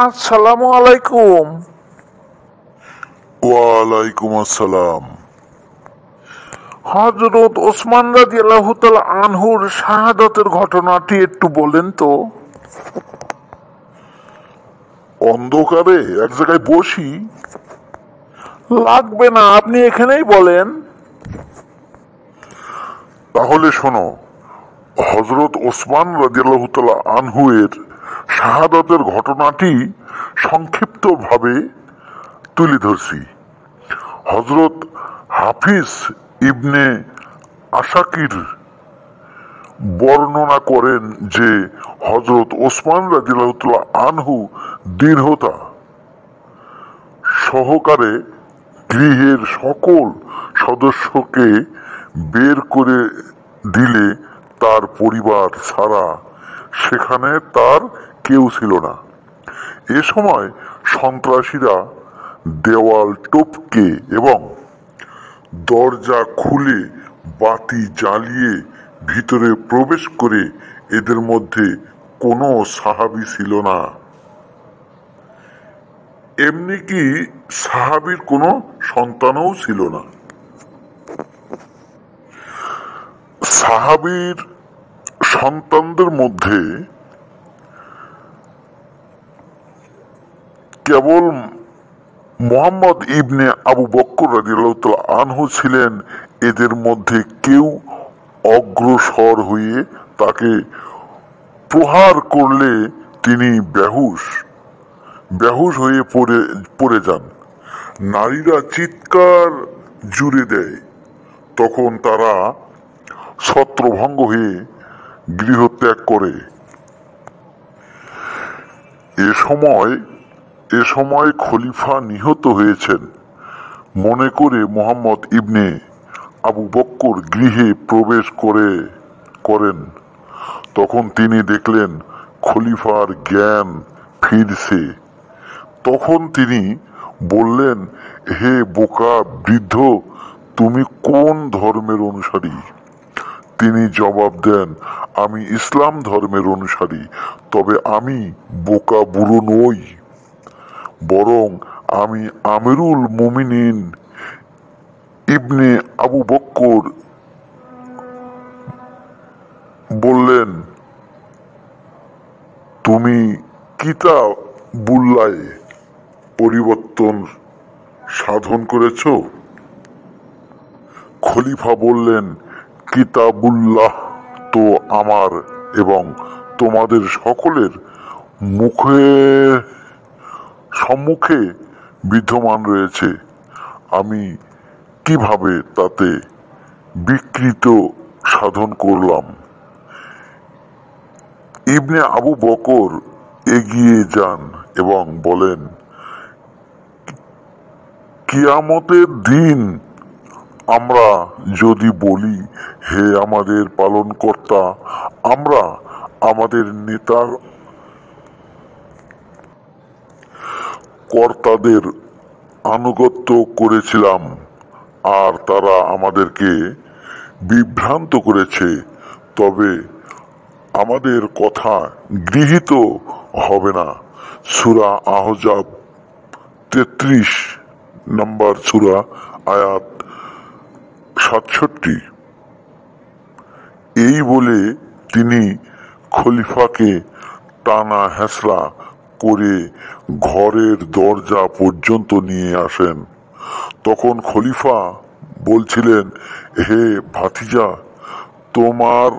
আসসালামু আলাইকুম। ওয়ালাইকুম আসসালাম। হযরত ওসমান রাদিয়াল্লাহু তাআলা আনহুর শাহাদাতের ঘটনাটি একটু বলেন তো। অন্ধকারে এক জায়গায় বসি। লাগবে না, আপনি এখানেই বলেন। তাহলে শোনো, হযরত ওসমান রাদিয়াল্লাহু তাআলা আনহু এর শাহাদাতের ঘটনাটি সংক্ষিপ্তভাবে তুলে ধরছি। হযরত হাফিজ ইবনে আসাকির বর্ণনা করেন যে হযরত ওসমান রাদিয়াল্লাহু তাআলা আনহু দৃঢ়তা সহকারে গৃহের সকল সদস্যকে বের করে দিলে তার পরিবার ছাড়া সেখানে তার কেউ ছিল না। এ সময় সন্ত্রাসীরা দেওয়াল টপকে এবং দরজা খুলে বাতি জ্বালিয়ে ভিতরে প্রবেশ করে এদের মধ্যে কোনো সাহাবী ছিল না। এমনি কি সাহাবীর কোনো সন্তানও ছিল না। সাহাবীর সন্তানদের মধ্যে কেবল মুহাম্মদ ইবনে আবু বকর রাদিয়াল্লাহু তাআলা আনহু ছিলেন এদের মধ্যে কেউ অগ্রসর হয়ে তাকে প্রহার করলে তিনি বেহুশ হয়ে পড়ে যান। নারীরা চিৎকার জুড়ে দেয়। তখন তারা ছত্রভঙ্গ হয়ে গৃহত্যাগ করে। এ সময় খলিফা নিহত হয়েছেন মনে করে মুহাম্মদ ইবনে আবু বকর গৃহে প্রবেশ করেন। তখন তিনি দেখলেন খলিফার জ্ঞান ফিরছে। তখন তিনি বললেন, হে বোকা বৃদ্ধ, তুমি কোন ধর্মের অনুসারী? তিনি জবাব দেন, আমি ইসলাম ধর্মের অনুসারী। তবে আমি বোকা বুড়ো নই, বরং আমি আমিরুল মুমিনিন ইবনে আবু বকর। বললেন, তুমি কিতাবুল্লাহ পরিবর্তন সাধন করেছ? খলিফা বললেন, কিতাবুল্লাহ তো আমার এবং তোমাদের সকলের সম্মুখে বিদ্যমান রয়েছে। আমি কিভাবে তাতে বিকৃত সাধন করলাম? ইবনে আবু বকর এগিয়ে যান এবং বলেন, কিয়ামতের দিন আমরা যদি বলি, হে আমাদের পালনকর্তা, আমরা আমাদের নেতার কর্তাদের আনুগত্য করেছিলাম আর তারা আমাদেরকে বিভ্রান্ত করেছে, তবে আমাদের কথা গৃহীত হবে না। সূরা আহজাব 33 নম্বর সূরা, আয়াত 67। এই বলে তিনি খলিফাকে টানা হেঁচড়া করে ঘরের দরজা পর্যন্ত নিয়ে আসেন। তখন খলিফা বলছিলেন, হে ভাতিজা, তোমার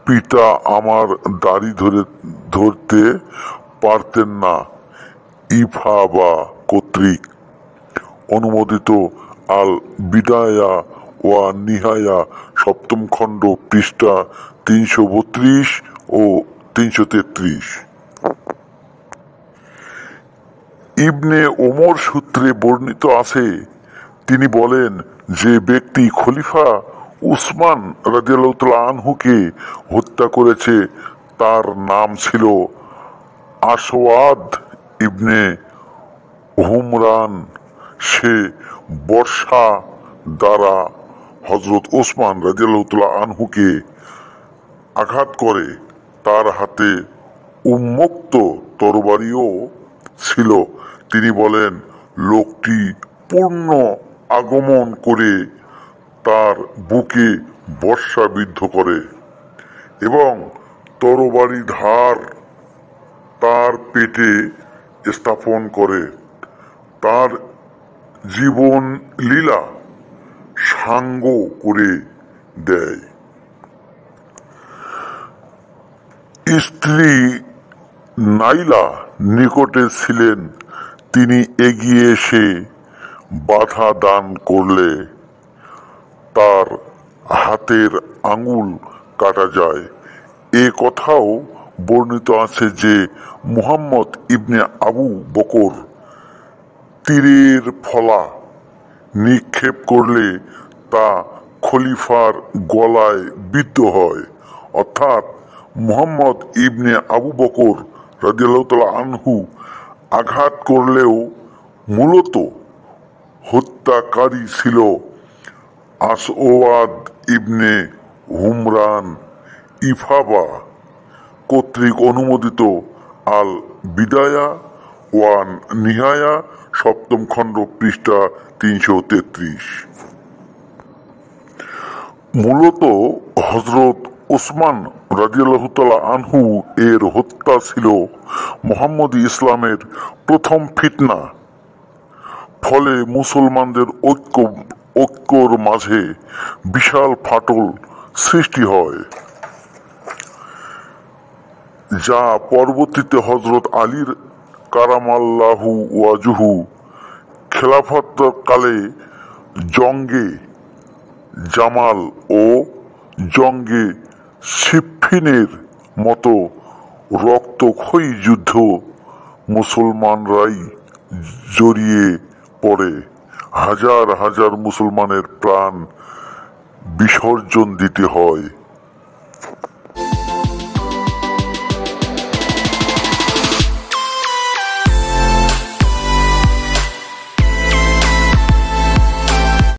পিতা আমার দাড়ি ধরতে পারতেন না। ইফাবা কর্তৃক অনুমোদিত আল বিদায়া ওয়া নিহায়া 7ম খণ্ড, পৃষ্ঠা 332 ও 333। ইবনে ওমর সূত্রে বর্ণিত আছে, তিনি বলেন, যে ব্যক্তি খলিফা উসমান রাদিয়াল্লাহু তাআলা আনহুকে হত্যা করেছে তার নাম ছিল আসওয়াদ ইবনে হুমরান। সে বর্ষা দ্বারা হযরত ওসমান রাদিয়াল্লাহু তাআলা আনহুকে আঘাত করে। তার হাতে উন্মুক্ত তরবারিও ছিল। তিনি বলেন, লোকটি পূর্ণ আগমন করে তার বুকে বর্ষাবিদ্ধ করে এবং তরবারি ধার তার পেটে স্থাপন করে, তার জীবন লীলা সাঙ্গ করে দেয়। স্ত্রী নাইলা নিকটে ছিলেন, তিনি এগিয়ে এসে বাধা দান করলে তার হাতের আঙুল কাটা যায়। এ কথাও বর্ণিত আছে যে মুহাম্মদ ইবনে আবু বকর তীরের ফলা নিক্ষেপ করলে তা খলিফার গলায় বিদ্ধ হয়। অর্থাৎ মুহাম্মদ ইবনে আবু বকর রাদিয়াল্লাহু তাআলা আনহু আঘাত করলেও মূলত হত্যাকারী ছিল আসওয়াদ ইবনে হুমরান ইফাবা কর্তৃক অনুমোদিত। আল বিদায়া ওয়ান নিহায়া 7ম খণ্ড পৃষ্ঠা 333। মূলত হযরত ওসমান রাদিয়াল্লাহু তাআলা আনহু এর হত্যা ছিল মুহাম্মদী ইসলামের প্রথম ফিতনা। ফলে মুসলমানদের ঐক্যর মাঝে বিশাল ফাটল সৃষ্টি হয়, যা পরবর্তীতে হযরত আলীর কারামাল্লাহু ওয়াজহু খেলাফতকালে জঙ্গে জামাল ও জঙ্গে সিফফিনের মতো রক্তক্ষয়ী যুদ্ধ মুসলমানরাই জড়িয়ে পড়ে হাজার হাজার মুসলমানের প্রাণ বিসর্জন দিতে হয়।